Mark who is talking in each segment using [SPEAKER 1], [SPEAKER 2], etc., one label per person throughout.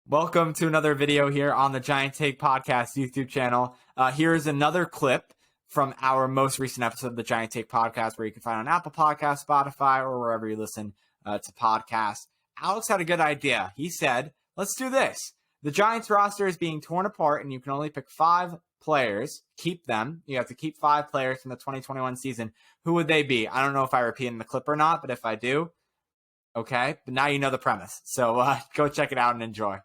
[SPEAKER 1] Welcome to another video here on the Giant Take Podcast YouTube channel. Here's another clip from our most recent episode of the Giant Take Podcast, where you can find on Apple Podcasts, Spotify, or wherever you listen to podcasts. Alex had a good idea. He said, let's do this. The Giants roster is being torn apart, and you can only pick 5 players. Keep them. You have to keep 5 players from the 2021 season. Who would they be? I don't know if I repeat in the clip or not, but if I do, okay. But now you know the premise. So go check it out and enjoy.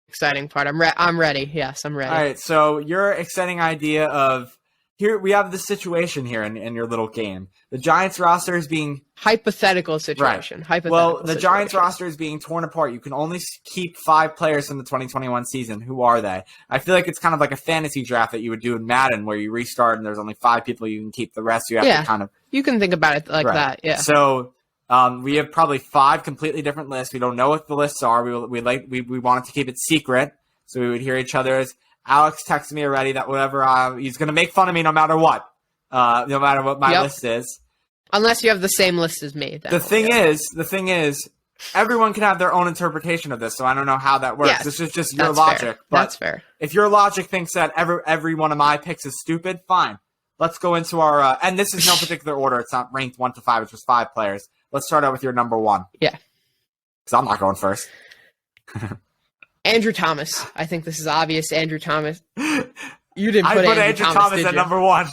[SPEAKER 2] Exciting part. I'm ready. Yes, I'm ready.
[SPEAKER 1] All right, so your exciting idea of here we have this situation here in your little game. The Giants roster is being
[SPEAKER 2] hypothetical situation.
[SPEAKER 1] Right.
[SPEAKER 2] Hypothetical.
[SPEAKER 1] Well, the Giants roster is being torn apart. You can only keep 5 players from the 2021 season. Who are they? I feel like it's kind of like a fantasy draft that you would do in Madden, where you restart and there's only 5 people you can keep. The rest you have to kind of.
[SPEAKER 2] You can think about it like that. Yeah.
[SPEAKER 1] So. We have probably 5 completely different lists. We don't know what the lists are. We wanted to keep it secret, so we would hear each other's. Alex texted me already that whatever he's going to make fun of me no matter what, no matter what my list is.
[SPEAKER 2] Unless you have the same list as me.
[SPEAKER 1] The thing is, everyone can have their own interpretation of this. So I don't know how that works.
[SPEAKER 2] Yes,
[SPEAKER 1] this is just your logic.
[SPEAKER 2] Fair.
[SPEAKER 1] But
[SPEAKER 2] that's fair.
[SPEAKER 1] If your logic thinks that every one of my picks is stupid, fine. Let's go into our and this is no particular order. It's not ranked 1 to 5. It's just 5 players. Let's start out with your number 1.
[SPEAKER 2] Yeah.
[SPEAKER 1] Because I'm not going first.
[SPEAKER 2] Andrew Thomas. I think this is obvious. Andrew Thomas. You didn't put
[SPEAKER 1] Andrew Thomas at number 1.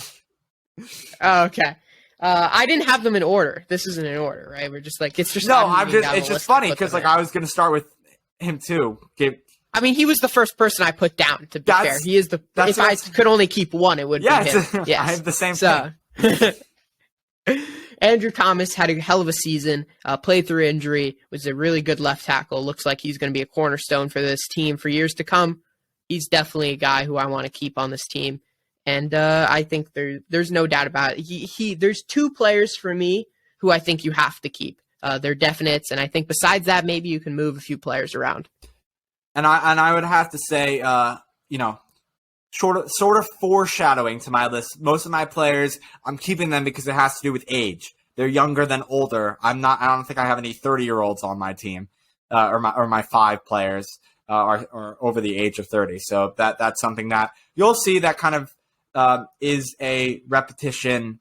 [SPEAKER 2] Oh, okay. I didn't have them in order. This isn't in order, right? We're just like, it's just.
[SPEAKER 1] No, it's just funny because like I was going to start with him too.
[SPEAKER 2] I mean, he was the first person I put down, to be fair. He is if I could only keep one, it would be him. Yes.
[SPEAKER 1] I have the same thing.
[SPEAKER 2] Andrew Thomas had a hell of a season, played through injury, was a really good left tackle. Looks like he's going to be a cornerstone for this team for years to come. He's definitely a guy who I want to keep on this team. And I think there's no doubt about it. There's 2 players for me who I think you have to keep. They're definites, and I think besides that, maybe you can move a few players around.
[SPEAKER 1] And I would have to say, sort of foreshadowing to my list. Most of my players, I'm keeping them because it has to do with age. They're younger than older. I don't think I have any 30-year-olds on my team, or my 5 players are over the age of 30. So that's something that you'll see that kind of is a repetition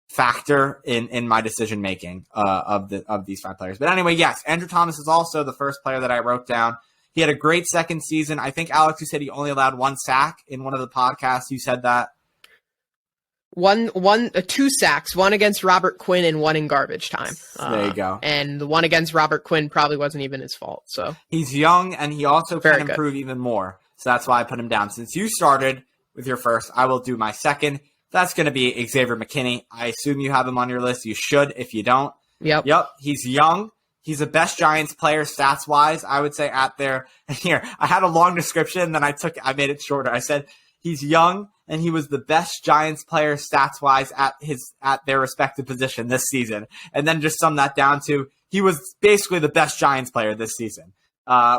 [SPEAKER 1] factor in my decision making of these 5 players. But anyway, yes, Andrew Thomas is also the first player that I wrote down. He had a great second season. I think, Alex, you said he only allowed 1 sack in one of the podcasts. You said that.
[SPEAKER 2] 2 sacks, 1 against Robert Quinn and 1 in garbage time.
[SPEAKER 1] There you go.
[SPEAKER 2] And the 1 against Robert Quinn probably wasn't even his fault. So
[SPEAKER 1] he's young, and he also can improve even more. So that's why I put him down. Since you started with your first, I will do my second. That's going to be Xavier Mckinney. I assume you have him on your list. You should if you don't.
[SPEAKER 2] Yep.
[SPEAKER 1] He's young. He's the best Giants player stats-wise, I would say, at there. Here, I had a long description, then I made it shorter. I said he's young, and he was the best Giants player stats-wise at their respective position this season. And then just sum that down to he was basically the best Giants player this season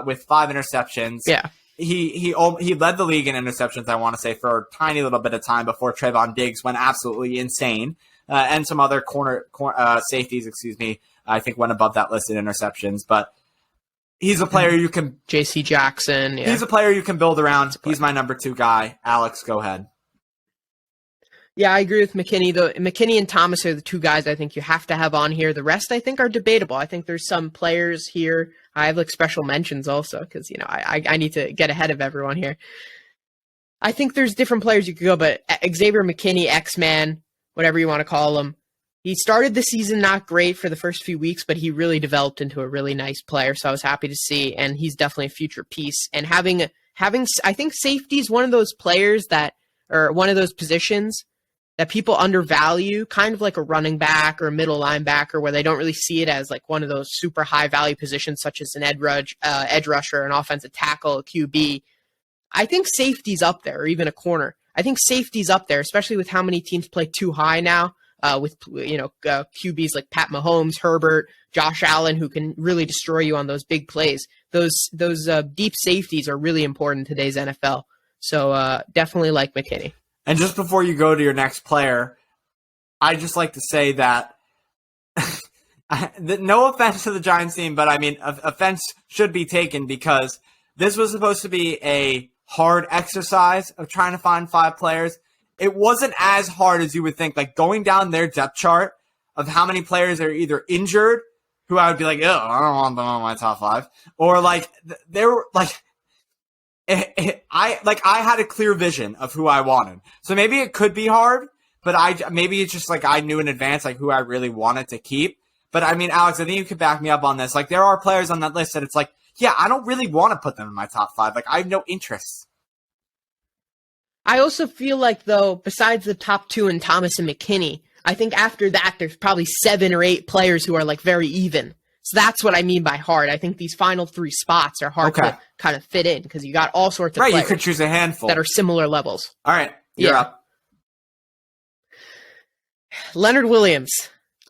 [SPEAKER 1] with 5 interceptions.
[SPEAKER 2] Yeah.
[SPEAKER 1] He led the league in interceptions, I want to say, for a tiny little bit of time before Trayvon Diggs went absolutely insane. And some other safeties, I think went above that list in interceptions. But he's a player you can...
[SPEAKER 2] J.C. Jackson, yeah.
[SPEAKER 1] He's a player you can build around. He's my number 2 guy. Alex, go ahead.
[SPEAKER 2] Yeah, I agree with McKinney. McKinney and Thomas are the 2 guys I think you have to have on here. The rest, I think, are debatable. I think there's some players here. I have special mentions also because, I need to get ahead of everyone here. I think there's different players you could go, but Xavier McKinney, X-Man, whatever you want to call him. He started the season not great for the first few weeks, but he really developed into a really nice player, so I was happy to see, and he's definitely a future piece. And having I think safety is one of those players or one of those positions that people undervalue, kind of like a running back or a middle linebacker, where they don't really see it as like one of those super high value positions, such as an edge rusher, an offensive tackle, a QB. I think safety's up there, or even a corner. I think safety's up there, especially with how many teams play too high now, with QBs like Pat Mahomes, Herbert, Josh Allen, who can really destroy you on those big plays. Those deep safeties are really important in today's NFL. So definitely like McKinney.
[SPEAKER 1] And just before you go to your next player, I'd just like to say that no offense to the Giants team, but I mean, offense should be taken because this was supposed to be a hard exercise of trying to find 5 players. It wasn't as hard as you would think. Like going down their depth chart of how many players are either injured, who I would be like, oh, I don't want them on my top 5, or like they were like, I had a clear vision of who I wanted. So maybe it could be hard, but maybe it's just like I knew in advance like who I really wanted to keep. But I mean, Alex, I think you could back me up on this. Like there are players on that list that it's like, yeah, I don't really want to put them in my top 5. Like I have no interest.
[SPEAKER 2] I also feel like, though, besides the top 2 in Thomas and McKinney, I think after that, there's probably 7 or 8 players who are like very even. So that's what I mean by hard. I think these final 3 spots are hard to kind of fit in because you got all sorts of players.
[SPEAKER 1] Right, you could choose a handful
[SPEAKER 2] that are similar levels.
[SPEAKER 1] All right, you're up.
[SPEAKER 2] Leonard Williams.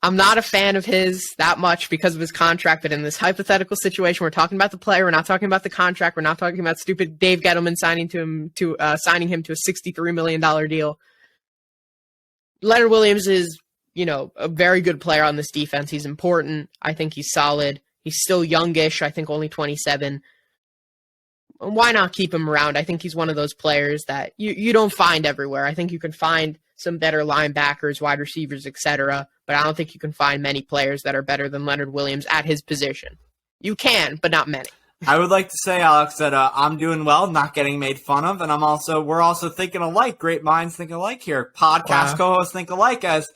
[SPEAKER 2] I'm not a fan of his that much because of his contract, but in this hypothetical situation, we're talking about the player. We're not talking about the contract. We're not talking about stupid Dave Gettleman signing him to a $63 million deal. Leonard Williams is, a very good player on this defense. He's important. I think he's solid. He's still youngish. I think only 27. Why not keep him around? I think he's one of those players that you don't find everywhere. I think you can find some better linebackers, wide receivers, etc., but I don't think you can find many players that are better than Leonard Williams at his position. You can, but not many.
[SPEAKER 1] I would like to say, Alex, that I'm doing well, not getting made fun of, and we're also thinking alike. Great minds think alike here. Podcast co-hosts think alike. As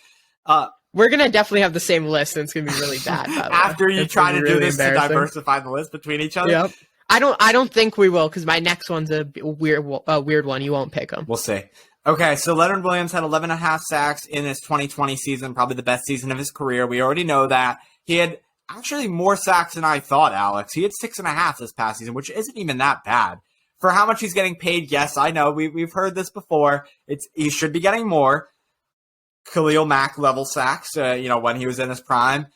[SPEAKER 2] we're gonna definitely have the same list, and it's gonna be really bad.
[SPEAKER 1] After you try to do this to diversify the list between each other.
[SPEAKER 2] Yep. I don't think we will, because my next one's a weird one. You won't pick them.
[SPEAKER 1] We'll see. Okay, so Leonard Williams had 11.5 sacks in his 2020 season, probably the best season of his career. We already know that. He had actually more sacks than I thought, Alex. He had 6.5 this past season, which isn't even that bad. For how much he's getting paid, yes, I know. We've heard this before. He should be getting more. Khalil Mack level sacks, when he was in his prime.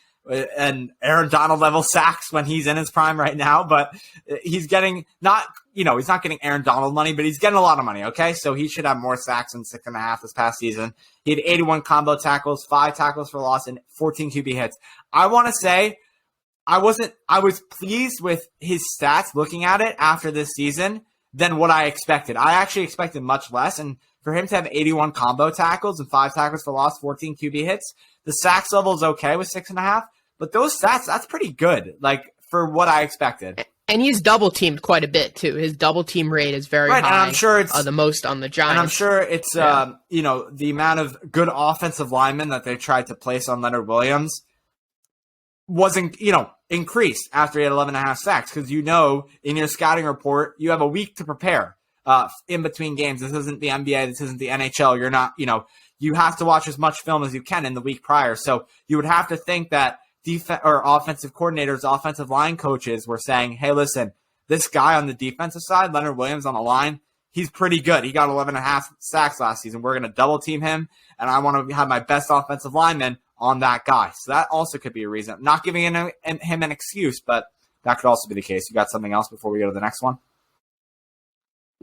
[SPEAKER 1] And Aaron Donald level sacks when he's in his prime right now, but he's getting he's not getting Aaron Donald money, but he's getting a lot of money. Okay. So he should have more sacks than 6.5 this past season. He had 81 combo tackles, 5 tackles for loss, and 14 QB hits. I want to say I was pleased with his stats looking at it after this season than what I expected. I actually expected much less. And for him to have 81 combo tackles and 5 tackles for loss, 14 QB hits, the sacks level is okay with 6.5. But those stats, that's pretty good, like, for what I expected.
[SPEAKER 2] And he's double-teamed quite a bit, too. His double-team rate is very high.
[SPEAKER 1] And I'm sure it's
[SPEAKER 2] the most on the Giants.
[SPEAKER 1] And I'm sure it's, the amount of good offensive linemen that they tried to place on Leonard Williams wasn't, increased after he had 11.5 sacks. Because in your scouting report, you have a week to prepare in between games. This isn't the NBA. This isn't the NHL. You're not, you have to watch as much film as you can in the week prior. So you would have to think that offensive coordinators, offensive line coaches were saying, hey, listen, this guy on the defensive side, Leonard Williams on the line, he's pretty good. He got 11.5 sacks last season. We're going to double team him, and I want to have my best offensive lineman on that guy. So that also could be a reason. Not giving him an excuse, but that could also be the case. You got something else before we go to the next one?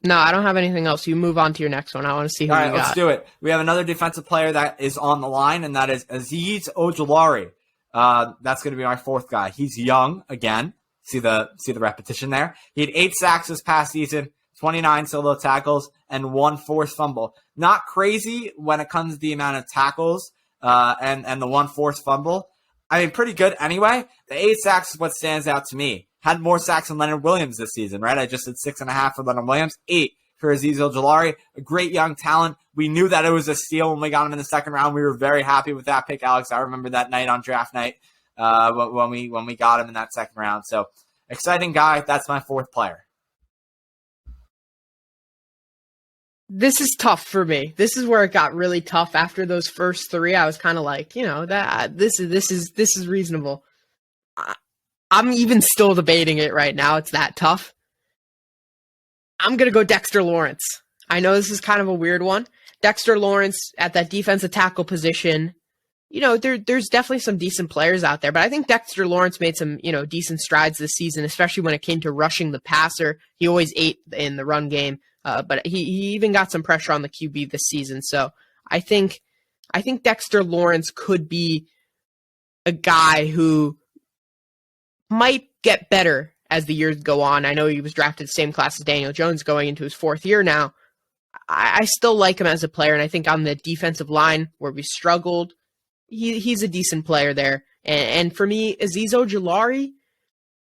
[SPEAKER 2] No, I don't have anything else. You move on to your next one. I want to see who you got. All right,
[SPEAKER 1] let's do it. We have another defensive player that is on the line, and that is Azeez Ojulari. That's going to be my 4th guy. He's young again. See the repetition there. He had 8 sacks this past season, 29 solo tackles, and 1 forced fumble. Not crazy when it comes to the amount of tackles and the 1 forced fumble. I mean, pretty good anyway. The 8 sacks is what stands out to me. Had more sacks than Leonard Williams this season, right? I just said 6.5 for Leonard Williams, 8 for Azeez Ojulari, a great young talent. We knew that it was a steal when we got him in the 2nd round. We were very happy with that pick, Alex. I remember that night on draft night when we got him in that 2nd round. So exciting guy. That's my 4th player.
[SPEAKER 2] This is tough for me. This is where it got really tough. After those first 3, I was kind of like, that this is reasonable. I'm even still debating it right now. It's that tough. I'm going to go Dexter Lawrence. I know this is kind of a weird one. Dexter Lawrence at that defensive tackle position, there's definitely some decent players out there, but I think Dexter Lawrence made some, decent strides this season, especially when it came to rushing the passer. He always ate in the run game, but he even got some pressure on the QB this season. So I think Dexter Lawrence could be a guy who might get better as the years go on. I know he was drafted the same class as Daniel Jones going into his 4th year now. I still like him as a player, and I think on the defensive line where we struggled, he's a decent player there. And for me, Azeez Ojulari,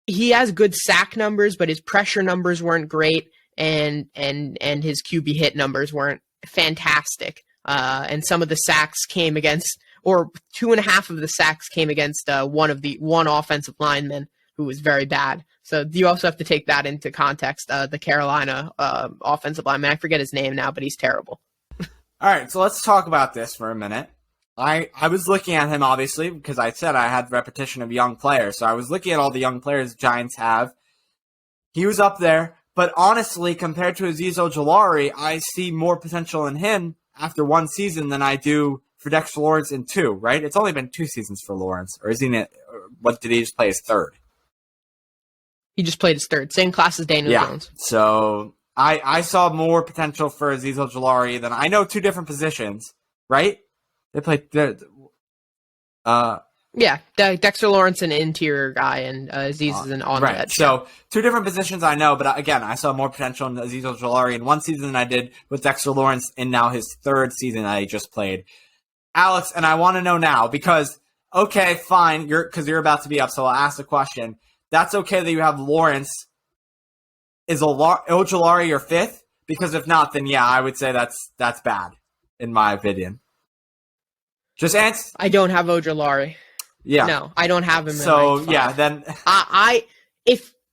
[SPEAKER 2] he has good sack numbers, but his pressure numbers weren't great, and his QB hit numbers weren't fantastic. And some of the sacks came against, or 2.5 of the sacks came against one offensive lineman who was very bad. So you also have to take that into context. The Carolina offensive lineman, I forget his name now, but he's terrible.
[SPEAKER 1] All right, so let's talk about this for a minute. I was looking at him, obviously, because I said I had repetition of young players. So I was looking at all the young players the Giants have. He was up there, but honestly, compared to Azeez Ojulari, I see more potential in him after 1 season than I do for Dexter Lawrence in 2, right? It's only been 2 seasons for Lawrence. Or is he, what did he just play his 3rd?
[SPEAKER 2] He just played his 3rd. Same class as Daniel Jones.
[SPEAKER 1] So I saw more potential for Azeez Ojulari than I know 2 different positions, right? They played.
[SPEAKER 2] Dexter Lawrence, an interior guy, and Azeez is an on the edge.
[SPEAKER 1] So 2 different positions I know, but again, I saw more potential in Azeez Ojulari in 1 season than I did with Dexter Lawrence in now his 3rd season that he just played. Alex, and I want to know now because, okay, fine, because you're about to be up, so I'll ask the question. That's okay that you have Lawrence. Is Ojulari your 5th? Because if not, then yeah, I would say that's bad, in my opinion. Just answer.
[SPEAKER 2] I don't have Ojulari.
[SPEAKER 1] Yeah.
[SPEAKER 2] No, I don't have him.
[SPEAKER 1] So
[SPEAKER 2] in
[SPEAKER 1] yeah, then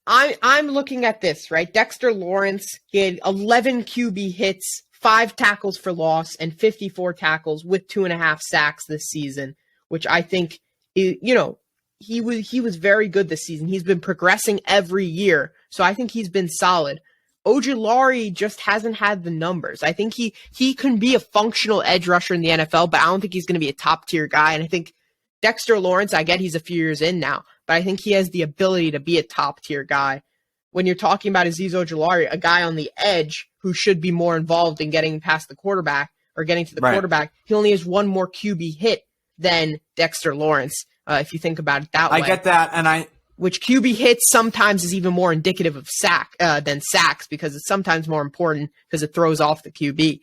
[SPEAKER 2] I'm looking at this, right? Dexter Lawrence, he had 11 QB hits, 5 tackles for loss, and 54 tackles with 2.5 sacks this season, which I think, he was very good this season. He's been progressing every year, so I think he's been solid. Ojulari just hasn't had the numbers. I think he can be a functional edge rusher in the NFL, but I don't think he's going to be a top-tier guy. And I think Dexter Lawrence, I get he's a few years in now, but I think he has the ability to be a top-tier guy. When you're talking about Azeez Ojulari, a guy on the edge who should be more involved in getting past the quarterback or getting to the quarterback, he only has 1 more QB hit than Dexter Lawrence, if you think about it that way.
[SPEAKER 1] I get that, and
[SPEAKER 2] which QB hits sometimes is even more indicative of than sacks because it's sometimes more important because it throws off the QB.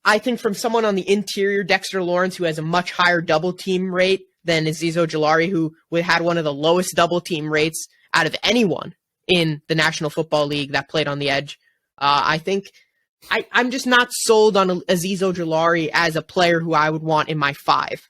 [SPEAKER 2] I think from someone on the interior, Dexter Lawrence, who has a much higher double team rate than Azeez Ojulari, who had one of the lowest double team rates out of anyone in the National Football League that played on the edge. I think I'm just not sold on Azeez Ojulari as a player who I would want in my 5.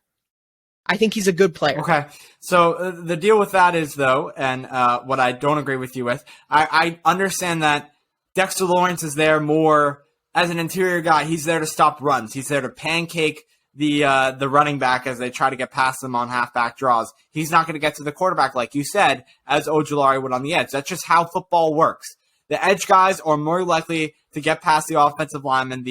[SPEAKER 2] I think he's a good player.
[SPEAKER 1] Okay. So the deal with that is, though, and what I don't agree with you with, I understand that Dexter Lawrence is there more as an interior guy. He's there to stop runs. He's there to pancake the running back as they try to get past them on halfback draws. He's not going to get to the quarterback, like you said, as Ojulari would on the edge. That's just how football works. The edge guys are more likely to get past the offensive linemen,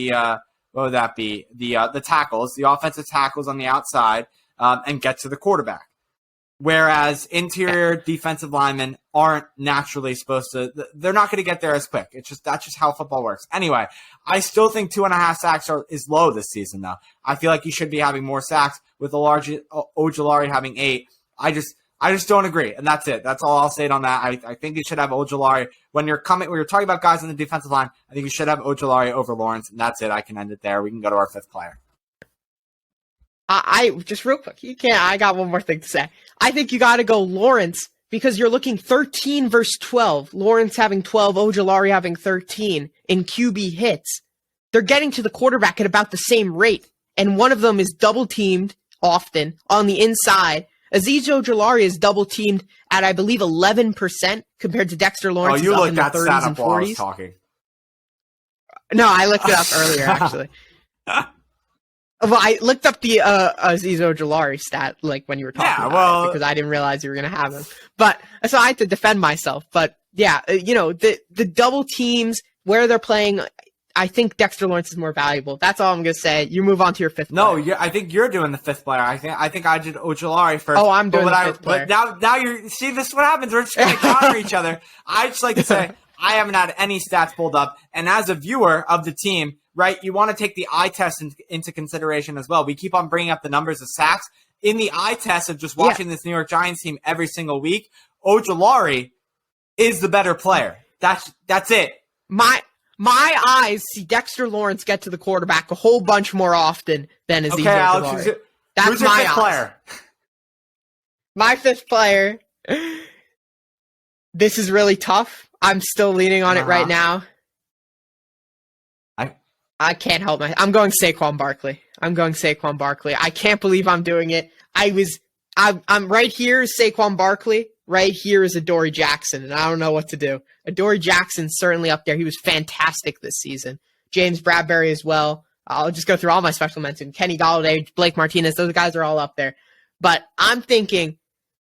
[SPEAKER 1] what would that be? The tackles, the offensive tackles on the outside, and get to the quarterback. Whereas interior defensive linemen aren't naturally supposed to, they're not going to get there as quick. That's just how football works. Anyway, I still think 2.5 sacks is low this season, though. I feel like he should be having more sacks with a large Ojulari having 8. I just don't agree, and that's it. That's all I'll say on that. I think you should have Ojulari when you're talking about guys on the defensive line. I think you should have Ojulari over Lawrence, and that's it. I can end it there. We can go to our 5th player.
[SPEAKER 2] I just real quick, you can't. I got one more thing to say. I think you got to go Lawrence because you're looking 13 versus 12. Lawrence having 12, Ojulari having 13 in QB hits. They're getting to the quarterback at about the same rate, and one of them is double teamed often on the inside. Azeez Ojulari is double teamed at, I believe, 11% compared to Dexter Lawrence.
[SPEAKER 1] Oh, you looked
[SPEAKER 2] at
[SPEAKER 1] that stat up while I was talking.
[SPEAKER 2] No, I looked it up earlier, actually. Well, I looked up the Azeez Ojulari stat when you were talking about it, because I didn't realize you were going to have him. But so I had to defend myself. But yeah, the double teams where they're playing, I think Dexter Lawrence is more valuable. That's all I'm going to say. You move on to your 5th player.
[SPEAKER 1] No, I think you're doing the 5th player. I think I did Ojulari first.
[SPEAKER 2] Oh, I'm doing the 5th player.
[SPEAKER 1] But now you see, this is what happens. We're just going to counter each other. I just like to say I haven't had any stats pulled up, and as a viewer of the team, right, you want to take the eye test into consideration as well. We keep on bringing up the numbers of sacks. In the eye test of just watching this New York Giants team every single week, Ojulari is the better player. That's it.
[SPEAKER 2] My eyes see Dexter Lawrence get to the quarterback a whole bunch more often than Azeez
[SPEAKER 1] Alex,
[SPEAKER 2] Ojulari. That's
[SPEAKER 1] who's your
[SPEAKER 2] my
[SPEAKER 1] fifth
[SPEAKER 2] eyes.
[SPEAKER 1] player?
[SPEAKER 2] My fifth player. This is really tough. I'm still leaning on it right now. I can't help myself. I'm going Saquon Barkley. I can't believe I'm doing it. I'm right here is Saquon Barkley. Right here is Adoree Jackson, and I don't know what to do. Adoree Jackson's certainly up there. He was fantastic this season. James Bradbury as well. I'll just go through all my special mentions. Kenny Golladay, Blake Martinez, those guys are all up there. But I'm thinking,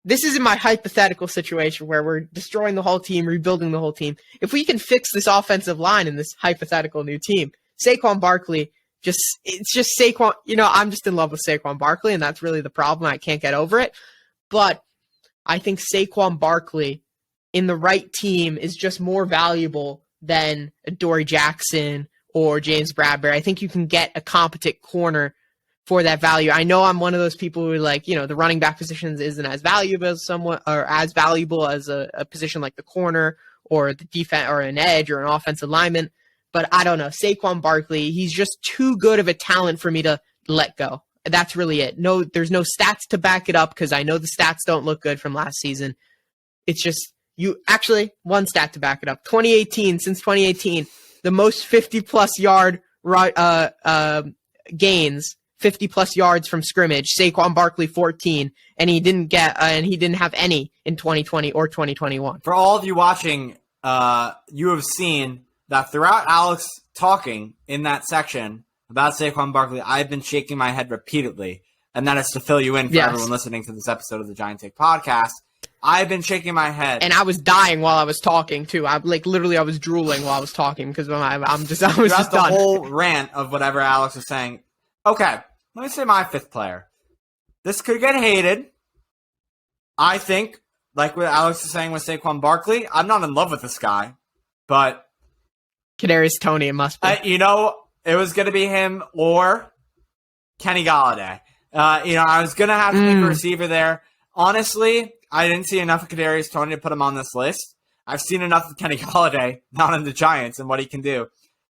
[SPEAKER 2] this is in my hypothetical situation where we're destroying the whole team, rebuilding the whole team. If we can fix this offensive line in this hypothetical new team, Saquon Barkley, it's just Saquon. I'm just in love with Saquon Barkley, and that's really the problem. I can't get over it. But I think Saquon Barkley in the right team is just more valuable than Adoree Jackson or James Bradbury. I think you can get a competent corner for that value. I know I'm one of those people who the running back positions isn't as valuable as a position like the corner or the defense or an edge or an offensive lineman. But I don't know. Saquon Barkley, he's just too good of a talent for me to let go. That's really it. No, there's no stats to back it up because I know the stats don't look good from last season. It's just one stat to back it up. Since 2018, the most 50-plus yard gains, 50-plus yards from scrimmage. Saquon Barkley 14, and he didn't have any in 2020 or 2021.
[SPEAKER 1] For all of you watching, you have seen that throughout Alex talking in that section about Saquon Barkley, I've been shaking my head repeatedly, and that is to fill you in for everyone listening to this episode of the Giant Take podcast. I've been shaking my head,
[SPEAKER 2] and I was dying while I was talking too. I was drooling while I was talking because I was just done.
[SPEAKER 1] The whole rant of whatever Alex was saying. Okay, let me say my fifth player. This could get hated. I think, like what Alex is saying with Saquon Barkley, I'm not in love with this guy, but
[SPEAKER 2] Kadarius Toney, it must be.
[SPEAKER 1] It was going to be him or Kenny Golladay. I was going to have to pick a receiver there. Honestly, I didn't see enough of Kadarius Toney to put him on this list. I've seen enough of Kenny Golladay, not in the Giants, and what he can do.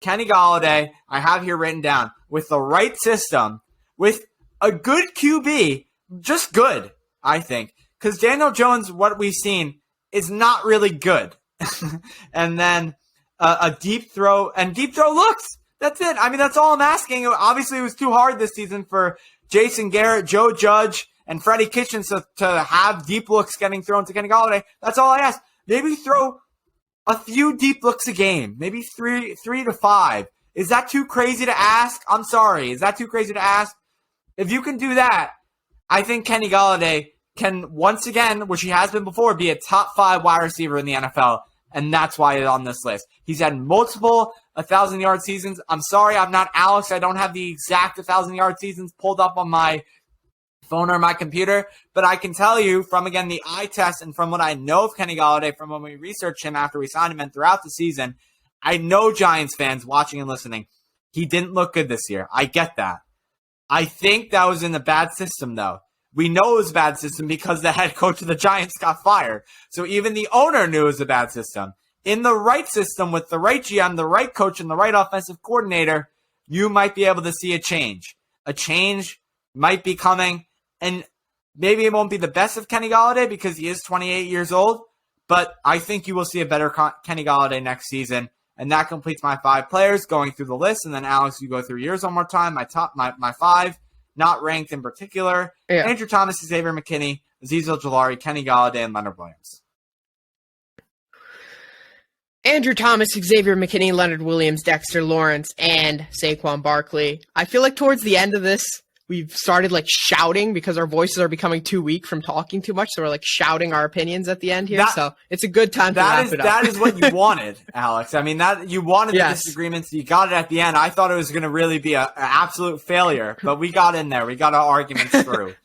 [SPEAKER 1] Kenny Golladay, I have here written down, with the right system, with a good QB, just good, I think. Because Daniel Jones, what we've seen, is not really good. And then a deep throw, and deep throw looks. That's it. I mean, that's all I'm asking. Obviously, it was too hard this season for Jason Garrett, Joe Judge, and Freddie Kitchens to have deep looks getting thrown to Kenny Golladay. That's all I ask. Maybe throw a few deep looks a game. Maybe three to five. Is that too crazy to ask? I'm sorry. Is that too crazy to ask? If you can do that, I think Kenny Golladay can, once again, which he has been before, be a top 5 wide receiver in the NFL. And that's why it's on this list. He's had multiple 1,000-yard seasons. I'm sorry, I'm not Alex. I don't have the exact 1,000-yard seasons pulled up on my phone or my computer. But I can tell you from, again, the eye test and from what I know of Kenny Golladay from when we researched him after we signed him and throughout the season, I know Giants fans watching and listening, he didn't look good this year. I get that. I think that was in a bad system, though. We know it was a bad system because the head coach of the Giants got fired. So even the owner knew it was a bad system. In the right system with the right GM, the right coach, and the right offensive coordinator, you might be able to see a change. A change might be coming, and maybe it won't be the best of Kenny Golladay because he is 28 years old, but I think you will see a better Kenny Golladay next season, and that completes my 5 players going through the list. And then, Alex, you go through yours one more time, my 5. Not ranked in particular. Yeah. Andrew Thomas, Xavier McKinney, Azeez Ojulari, Kenny Golladay, and Leonard Williams.
[SPEAKER 2] Andrew Thomas, Xavier McKinney, Leonard Williams, Dexter Lawrence, and Saquon Barkley. I feel like towards the end of this, we've started shouting because our voices are becoming too weak from talking too much. So we're shouting our opinions at the end here. So it's a good time to wrap it up.
[SPEAKER 1] That is what you wanted, Alex. I mean, that you wanted the disagreements. You got it at the end. I thought it was going to really be an absolute failure, but we got in there. We got our arguments through.